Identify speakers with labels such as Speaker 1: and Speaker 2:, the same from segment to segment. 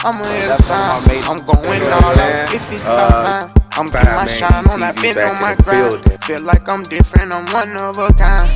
Speaker 1: I'ma hit a time. I'm going all out if it's time. I'm getting my shine on, I've been on my grind. Feel like I'm different, I'm one of a kind.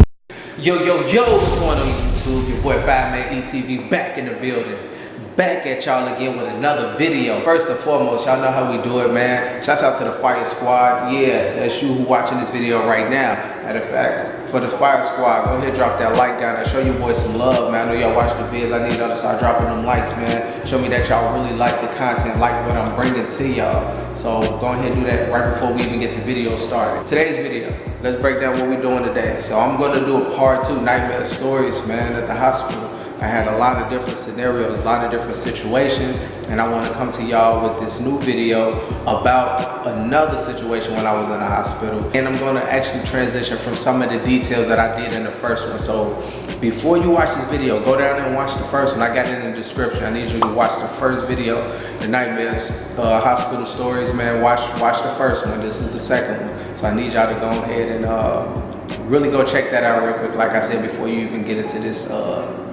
Speaker 2: Yo, what's going on YouTube? Your boy 5Man ETV back in the building. Back at y'all again with another video. First and foremost, y'all know how we do it, man. Shouts out to the Fire Squad. Yeah, that's you who watching this video right now. Matter of fact, for the Fire Squad, go ahead, drop that like down and show your boys some love, man. I know y'all watch the vids. I need y'all to start dropping them likes, man. Show me that y'all really like the content, like what I'm bringing to y'all. So go ahead and do that right before we even get the video started. Today's video, let's break down what we're doing today. So I'm gonna do a part 2, nightmare stories, man, at the hospital. I had a lot of different scenarios, a lot of different situations, and I want to come to y'all with this new video about another situation when I was in the hospital. And I'm going to actually transition from some of the details that I did in the first one. So before you watch this video, go down and watch the first one. I got it in the description. I need you to watch the first video, the nightmares, hospital stories, man. Watch the first one. This is the second one. So I need y'all to go ahead and really go check that out real quick. Like I said, before you even get into this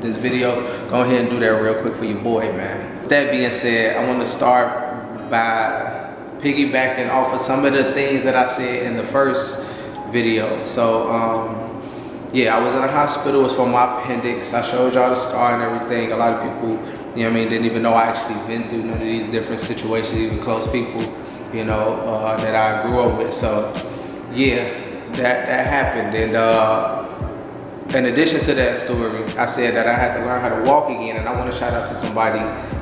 Speaker 2: this video, go ahead and do that real quick for your boy, man. With that being said, I want to start by piggybacking off of some of the things that I said in the first video. So yeah, I was in a hospital. It was for my appendix. I showed y'all the scar and everything. A lot of people, you know what I mean, didn't even know I actually been through none of these different situations, even close people, you know, that I grew up with. So yeah, that happened. And in addition to that story, I said that I had to learn how to walk again. And I want to shout out to somebody,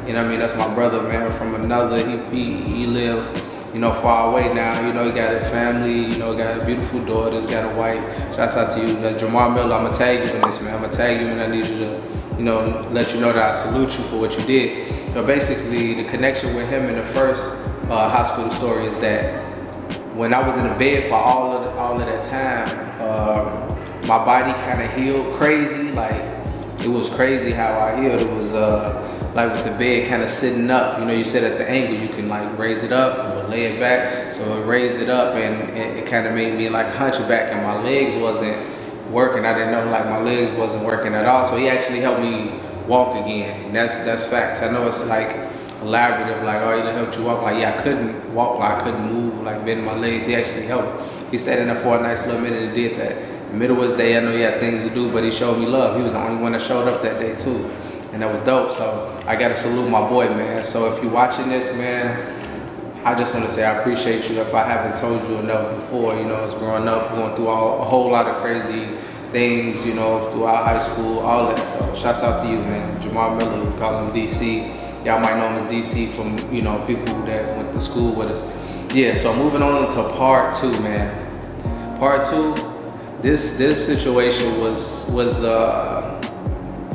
Speaker 2: you know what I mean, that's my brother, man, from another. He lived, you know, far away now. You know, he got a family, you know, got a beautiful daughter, he's got a wife. Shouts out to you. That's Jamar Miller. I'm gonna tag you in this, man. I'm gonna tag you, and I need you to, you know, let you know that I salute you for what you did. So basically, the connection with him in the first hospital story is that when I was in the bed for all of that time, my body kind of healed crazy. Like, it was crazy how I healed. It was like with the bed kind of sitting up. You know, you sit at the angle, you can like raise it up or lay it back. So it raised it up, and it kind of made me like hunchback, and my legs wasn't working. I didn't know, like, my legs wasn't working at all. So he actually helped me walk again. And that's facts. I know it's like elaborative, like, oh, he helped you walk. Like, yeah, I couldn't walk, like, I couldn't move, like, bend my legs. He actually helped. He stayed in there for a nice little minute and did that. In the middle of his day, I know he had things to do, but he showed me love. He was the only one that showed up that day too, and that was dope. So I gotta salute my boy, man. So if you're watching this, man, I just want to say I appreciate you. If I haven't told you enough before, you know, I was growing up, going through a whole lot of crazy things, you know, throughout high school, all that. So shouts out to you, man. Jamar Miller, we call him DC. Y'all might know him as DC from, you know, people that went to school with us. Yeah, so moving on to part 2, man. Part 2, this situation was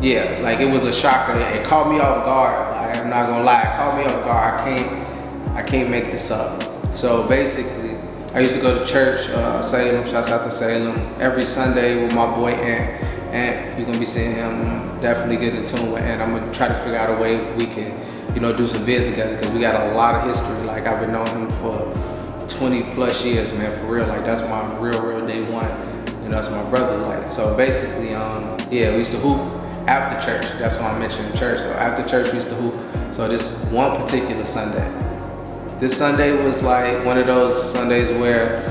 Speaker 2: yeah, like, it was a shocker. It caught me off guard. Like, I'm not gonna lie, it caught me off guard. I can't make this up. So basically, I used to go to church, Salem, shouts out to Salem, every Sunday with my boy Ant. You're gonna be seeing him. Definitely get in tune with Ant. I'm gonna try to figure out a way we can, you know, do some vids together, because we got a lot of history. Like, I've been knowing him for 20 plus years, man, for real. Like, that's my real day one. You know, that's my brother. Like, so basically, yeah, we used to hoop after church. That's why I mentioned church. So after church, we used to hoop. So this one particular Sunday, this Sunday was like one of those Sundays where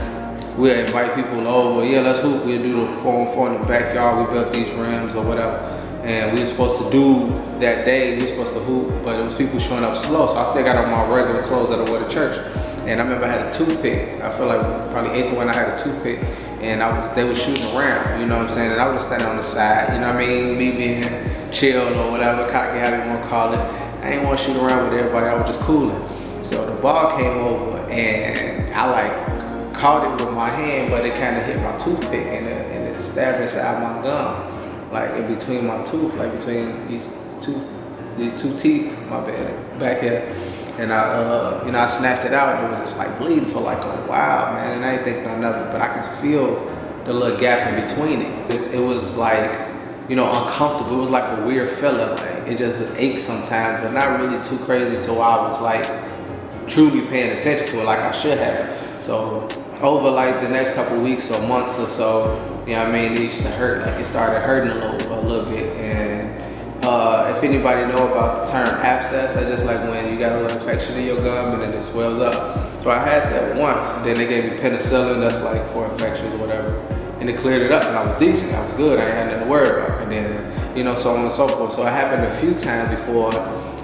Speaker 2: we'll invite people over. Yeah, let's hoop. We'll do the 4-on-4 in the backyard. We built these rims or whatever. And we were supposed to do that day, we were supposed to hoop, but it was people showing up slow. So I still got on my regular clothes that I wear to church. And I remember I had a toothpick. I feel like probably Ace when I had a toothpick, and they were shooting around, you know what I'm saying? And I was standing on the side, you know what I mean? Me being chill or whatever, cocky, however you want to call it. I didn't want to shoot around with everybody, I was just cooling. So the ball came over, and I like caught it with my hand, but it kind of hit my toothpick, and it stabbed inside my gum, like in between my tooth, like between these two teeth, my bad, back here. And I, you know, I snatched it out, and it was just like bleeding for like a while, man. And I didn't think nothing of it, but I could feel the little gap in between it. It was like, you know, uncomfortable. It was like a weird feeling. Like, it just ached sometimes, but not really too crazy till I was like truly paying attention to it like I should have. So over like the next couple weeks or months or so, you know what I mean, it used to hurt. Like, it started hurting a little bit, and If anybody know about the term abscess, that's just like when you got a little infection in your gum and then it swells up. So I had that once. Then they gave me penicillin, that's like for infections or whatever. And it cleared it up and I was decent, I was good, I ain't had nothing to worry about. And then, you know, so on and so forth. So it happened a few times before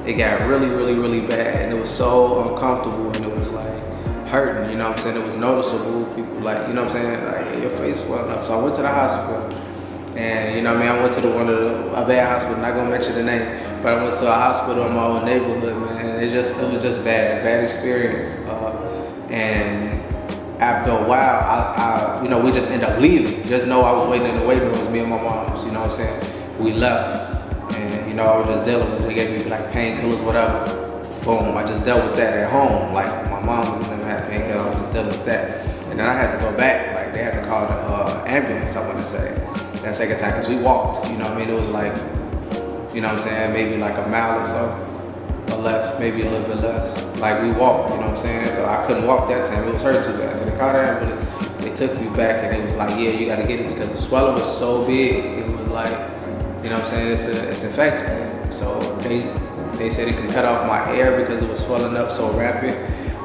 Speaker 2: it got really, really, really bad. And it was so uncomfortable and it was like hurting, you know what I'm saying? It was noticeable. People like, you know what I'm saying? Like your face swelling up. So I went to the hospital. And you know what I mean, I went to a bad hospital, not gonna mention the name, but I went to a hospital in my own neighborhood, man, and it was just bad experience. And after a while, I you know, we just ended up leaving. Just know I was waiting in the waiting room, it was me and my mom's, you know what I'm saying? We left, and you know, I was just dealing with it. They gave me like painkillers, whatever. Boom, I just dealt with that at home. Like my mom was in them had painkillers, I was just dealing with that. And then I had to go back, like they had to call the ambulance, I want to say. That second time, because we walked, you know what I mean? It was like, you know what I'm saying, maybe like a mile or so, or less, maybe a little bit less. Like we walked, you know what I'm saying? So I couldn't walk that time, it was hurting too bad. So they called the ambulance, they took me back and it was like, yeah, you gotta get it because the swelling was so big. It was like, you know what I'm saying, it's infected. So they said it could cut off my air because it was swelling up so rapid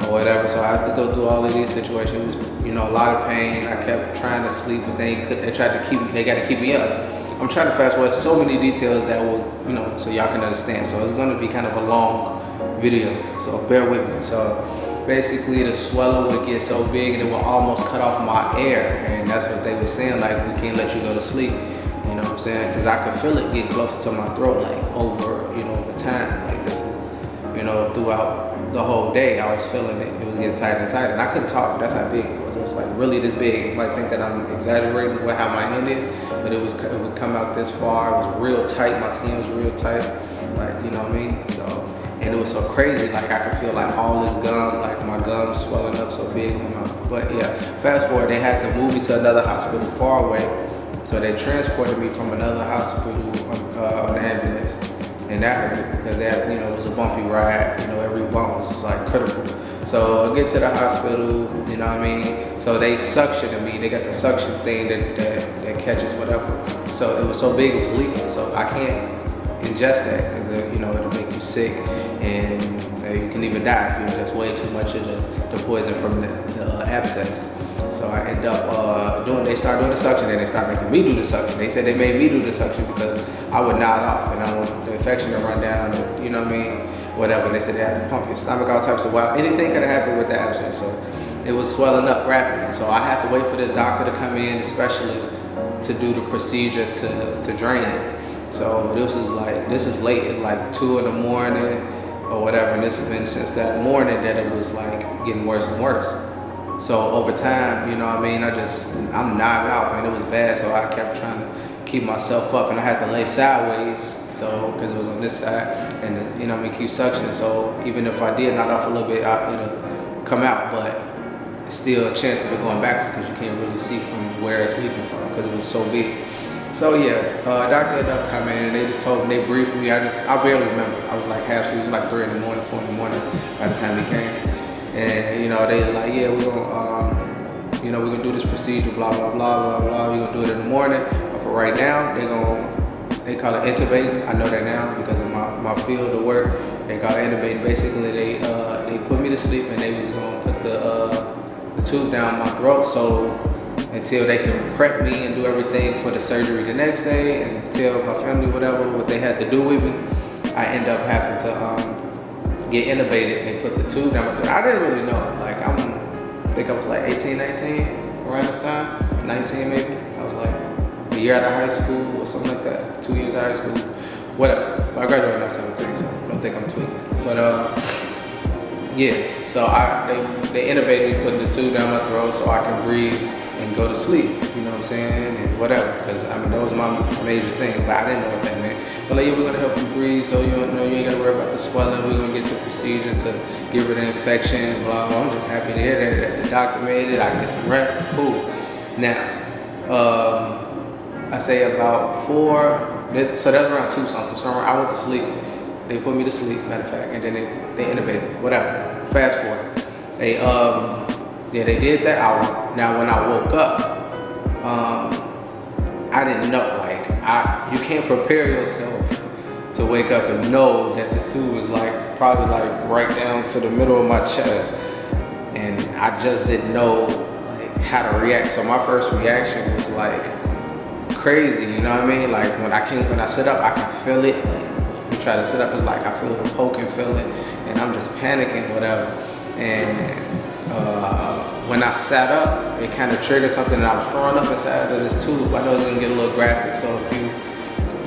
Speaker 2: or whatever. So I had to go through all of these situations. You know, a lot of pain. I kept trying to sleep, but they got to keep me up. I'm trying to fast forward so many details that will, you know, so y'all can understand. So it's going to be kind of a long video, so bear with me. So basically the swelling would get so big and it would almost cut off my air. And that's what they were saying, like, we can't let you go to sleep. You know what I'm saying? Because I could feel it get closer to my throat, like over time. Like this is, you know, throughout the whole day, I was feeling it. It was getting tighter and tighter. And I couldn't talk. That's how big it was. It was like really this big. You might think that I'm exaggerating with how my hand is, but it would come out this far. It was real tight. My skin was real tight. Like, you know what I mean? So, and it was so crazy. Like I could feel like all this gum, like my gums swelling up so big. But yeah, fast forward, they had to move me to another hospital far away. So they transported me from another hospital on the ambulance. And that hurt because that, you know, it was a bumpy ride. You know, every bump was like critical. So I get to the hospital, you know what I mean? So they suctioned me. They got the suction thing that catches whatever. So it was so big, it was leaking. So I can't ingest that because, you know, it'll make you sick and you can even die if you ingest way too much of the poison from the abscess. So I end up they start doing the suction and they start making me do the suction. They said they made me do the suction because I would nod off and I want the infection to run down, and, you know what I mean? Whatever. They said they had to pump your stomach, all types of wild. Anything could have happened with the abscess. So it was swelling up rapidly. So I had to wait for this doctor to come in, the specialist, to do the procedure to drain it. So this is late. It's like 2 in the morning or whatever. And this has been since that morning that it was like getting worse and worse. So over time, you know what I mean, I'm nodding out, man. It was bad, so I kept trying to keep myself up, and I had to lay sideways, so because it was on this side, and you know what I mean, keep suctioning. So even if I did nod off a little bit, it'll come out, but it's still a chance of it going backwards because you can't really see from where it's leaking from because it was so big. So yeah, doctor ended up coming and they just told me, they briefed me. I barely remember. I was like half asleep. It was like 3 in the morning, 4 in the morning by the time he came. And you know, they were like, yeah, we're gonna do this procedure, blah blah blah blah blah. We're gonna do it in the morning. But for right now, they call it intubating. I know that now because of my field of work. They call it intubating. Basically, they put me to sleep and they was gonna put the tube down my throat, so until they can prep me and do everything for the surgery the next day, and tell my family what they had to do with me, I end up having to get intubated. They put the tube down my throat. I didn't really know. Like I think I was like 18, 19 around this time, 19 maybe. I was like a year out of high school or something like that, 2 years out of high school, whatever. I graduated at 17, so I don't think I'm tweaking. But yeah. So they intubated me, putting the tube down my throat so I can breathe and go to sleep, you know what I'm saying, and whatever, because I mean that was my major thing, but I didn't know what that meant. But like, yeah, we're gonna help you breathe, so you ain't gotta worry about the swelling. We're gonna get the procedure to get rid of infection, blah blah. I'm just happy to hear that the doctor made it. I can get some rest, cool. Now, I say about 4, so that's around 2 something. So I went to sleep. They put me to sleep, matter of fact, and then they intubated, whatever. Fast forward, they did that. Now when I woke up, I didn't know, like, you can't prepare yourself to wake up and know that this tube is like probably like right down to the middle of my chest, and I just didn't know like how to react. So my first reaction was like crazy, you know what I mean? Like when I sit up, I can feel it. Like, if you try to sit up, it's like I feel the poking feeling, and I'm just panicking, whatever. And when I sat up, it kind of triggered something that I was throwing up inside of this tube. I know it's gonna get a little graphic, so if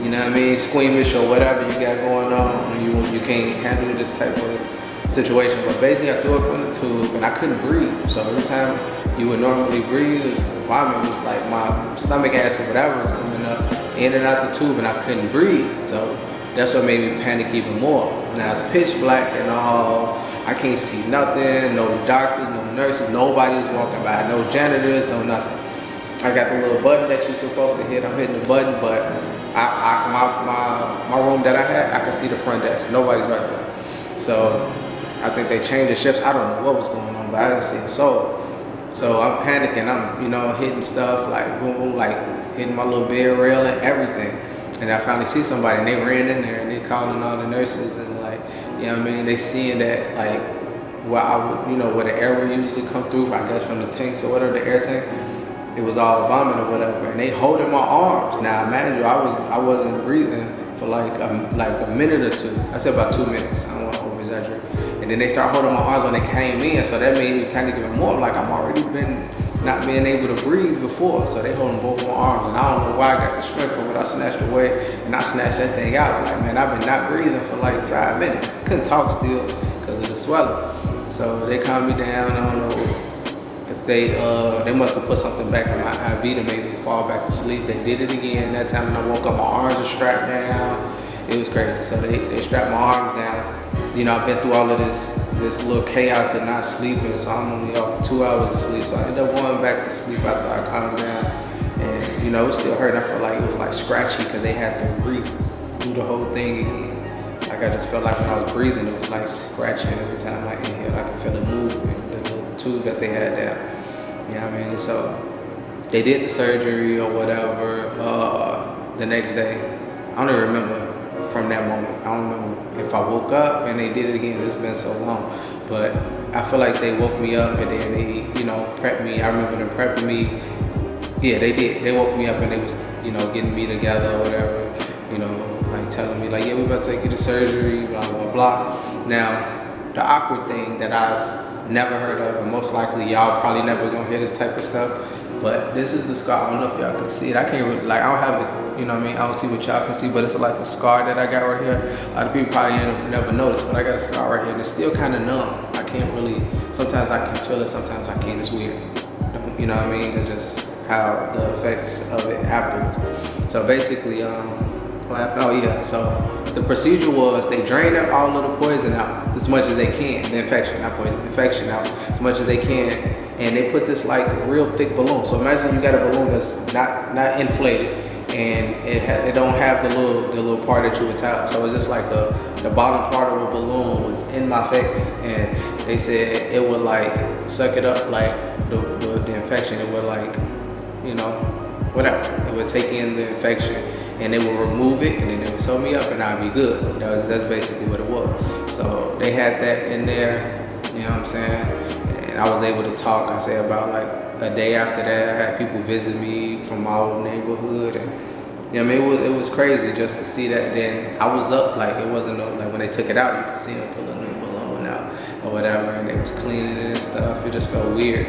Speaker 2: you know what I mean, squeamish or whatever you got going on, and you can't handle this type of situation. But basically, I threw up in the tube and I couldn't breathe. So every time you would normally breathe, it was vomit. It was like my stomach acid, whatever was coming up in and out the tube, and I couldn't breathe. So that's what made me panic even more. Now it's pitch black and all. I can't see nothing. No doctors, no nurses, nobody's walking by. No janitors, no nothing. I got the little button that you're supposed to hit. I'm hitting the button, but my room that I had, I could see the front desk. Nobody's right there. So I think they changed the shifts. I don't know what was going on, but I didn't see a soul. So I'm panicking. I'm hitting stuff like boom, boom, like hitting my little bed rail and everything. And I finally see somebody, and they ran in there and they calling all the nurses and like, you know what I mean? They seeing that like where I would, where the air would usually come through, I guess from the tanks or whatever, the air tank. It was all vomit or whatever, and they holding my arms. Now, mind you, I wasn't breathing for like a minute or two. I said about 2 minutes. I don't want to over exaggerate. And then they start holding my arms when they came in, so that made me panic even more. Like I'm already been not being able to breathe before, so they holding both my arms, and I don't know why I got the strength from it. I snatched away, and I snatched that thing out. Like man, I've been not breathing for like 5 minutes. Couldn't talk still because of the swelling. So they calmed me down. I don't know. They must have put something back in my IV to make me fall back to sleep. They did it again. That time when I woke up, my arms were strapped down. It was crazy. So they strapped my arms down. I've been through all of this little chaos of not sleeping. So I'm only off 2 hours of sleep. So I ended up going back to sleep after I calmed down. And it was still hurting. I felt like it was like scratchy because they had to redo the whole thing again. Like I just felt like when I was breathing, it was like scratching every time I inhaled. I could feel the movement, the little tube that they had there. You know what I mean? So they did the surgery or whatever the next day. I don't even remember from that moment. I don't remember if I woke up and they did it again. It's been so long. But I feel like they woke me up and then they, prepped me. I remember them prepping me. Yeah, they did. They woke me up and they was, getting me together or whatever. Like telling me like, yeah, we about to take you to surgery, blah, blah, blah. Now, the awkward thing that I never heard of, and most likely y'all probably never gonna hear this type of stuff, but this is the scar. I don't know if y'all can see it. I can't really, like, I don't have the, I don't see what y'all can see, but it's like a scar that I got right here. A lot of people probably never noticed, but I got a scar right here, and it's still kind of numb. I can't really, sometimes I can feel it, sometimes I can't. It's weird. You know what I mean? It's just how the effects of it afterwards. So basically, what happened? Oh yeah, so the procedure was they drained up all of the poison out as much as they can, the infection, not poison, infection out as much as they can, and they put this like real thick balloon. So imagine you got a balloon that's not inflated, and it don't have the little part that you would tap. So it's just like the bottom part of a balloon was in my face, and they said it would like suck it up like the infection. It would like, whatever. It would take in the infection, and they would remove it, and then they would sew me up, and I'd be good. That's basically what it was. So they had that in there, you know what I'm saying? And I was able to talk. I say about like a day after that, I had people visit me from my old neighborhood, and it was crazy just to see that. Then I was up, like it wasn't like when they took it out, you could see them pulling the balloon out or whatever, and they was cleaning it and stuff. It just felt weird.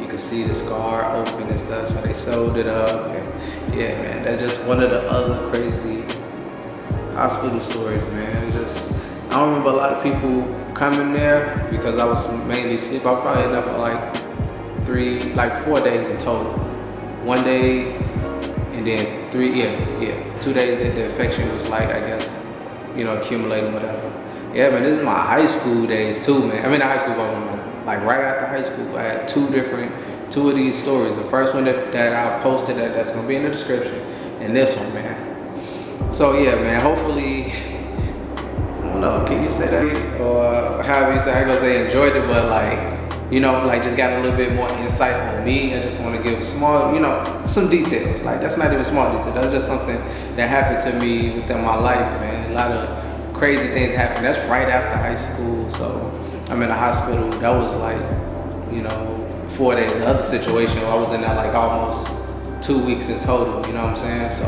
Speaker 2: You could see the scar open and stuff, so they sewed it up. And yeah, man, that's just one of the other crazy hospital stories, man. I don't remember a lot of people coming there because I was mainly asleep. I was probably in there for like 4 days in total. 1 day and then 2 days that the infection was like, I guess, accumulating, whatever. Yeah, man, this is my high school days too, man. I mean, not high school, but like right after high school, I had two of these stories. The first one that I posted that's gonna be in the description, and this one, man. So yeah, man, hopefully, I don't know, can you say that? Or however you say, I ain't gonna say enjoyed it, but like, you know, like just got a little bit more insight on me. I just want to give small, you know, some details. Like that's not even small details. That's just something that happened to me within my life, man. A lot of crazy things happened. That's right after high school. So I'm in the hospital. That was like, you know, 4 days. The other situation, I was in there like almost 2 weeks in total. You know what I'm saying? So,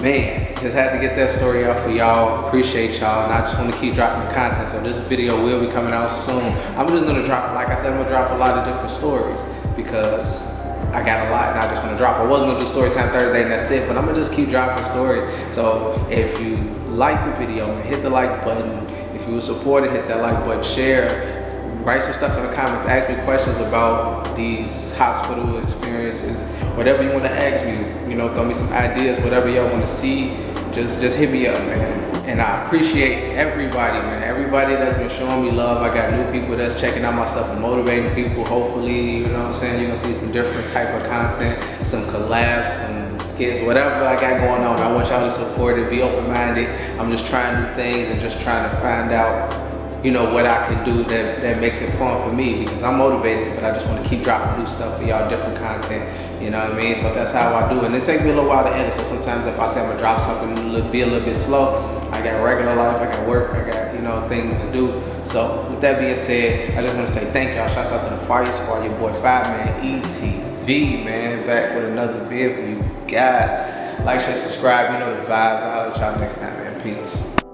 Speaker 2: man, just had to get that story out for y'all. Appreciate y'all, and I just want to keep dropping content. So this video will be coming out soon. I'm just gonna drop, like I said, I'm gonna drop a lot of different stories because I got a lot and I just want to drop. I wasn't gonna do Storytime Thursday and that's it, but I'm gonna just keep dropping stories. So if you like the video, hit the like button. If you would support it, hit that like button, share. Write some stuff in the comments, ask me questions about these hospital experiences, whatever you want to ask me, you know, throw me some ideas, whatever y'all want to see, just hit me up, man. And I appreciate everybody, man. Everybody that's been showing me love. I got new people that's checking out my stuff and motivating people. Hopefully, you know what I'm saying, you're gonna see some different type of content, some collabs, some skits, whatever I got going on. I want y'all to support it, be open-minded. I'm just trying new things and just trying to find out, you know, what I can do that makes it fun for me, because I'm motivated, but I just want to keep dropping new stuff for y'all, different content, you know what I mean? So that's how I do it. And it takes me a little while to edit, so sometimes if I say I'm gonna drop something, it'll be a little bit slow. I got regular life, I got work, I got, you know, things to do. So with that being said, I just want to say thank y'all. Shouts out to the Fire Squad, your boy 5Man ETV, man, back with another vid for you guys. Like, share, subscribe, you know the vibe. I'll let y'all next time, man. Peace.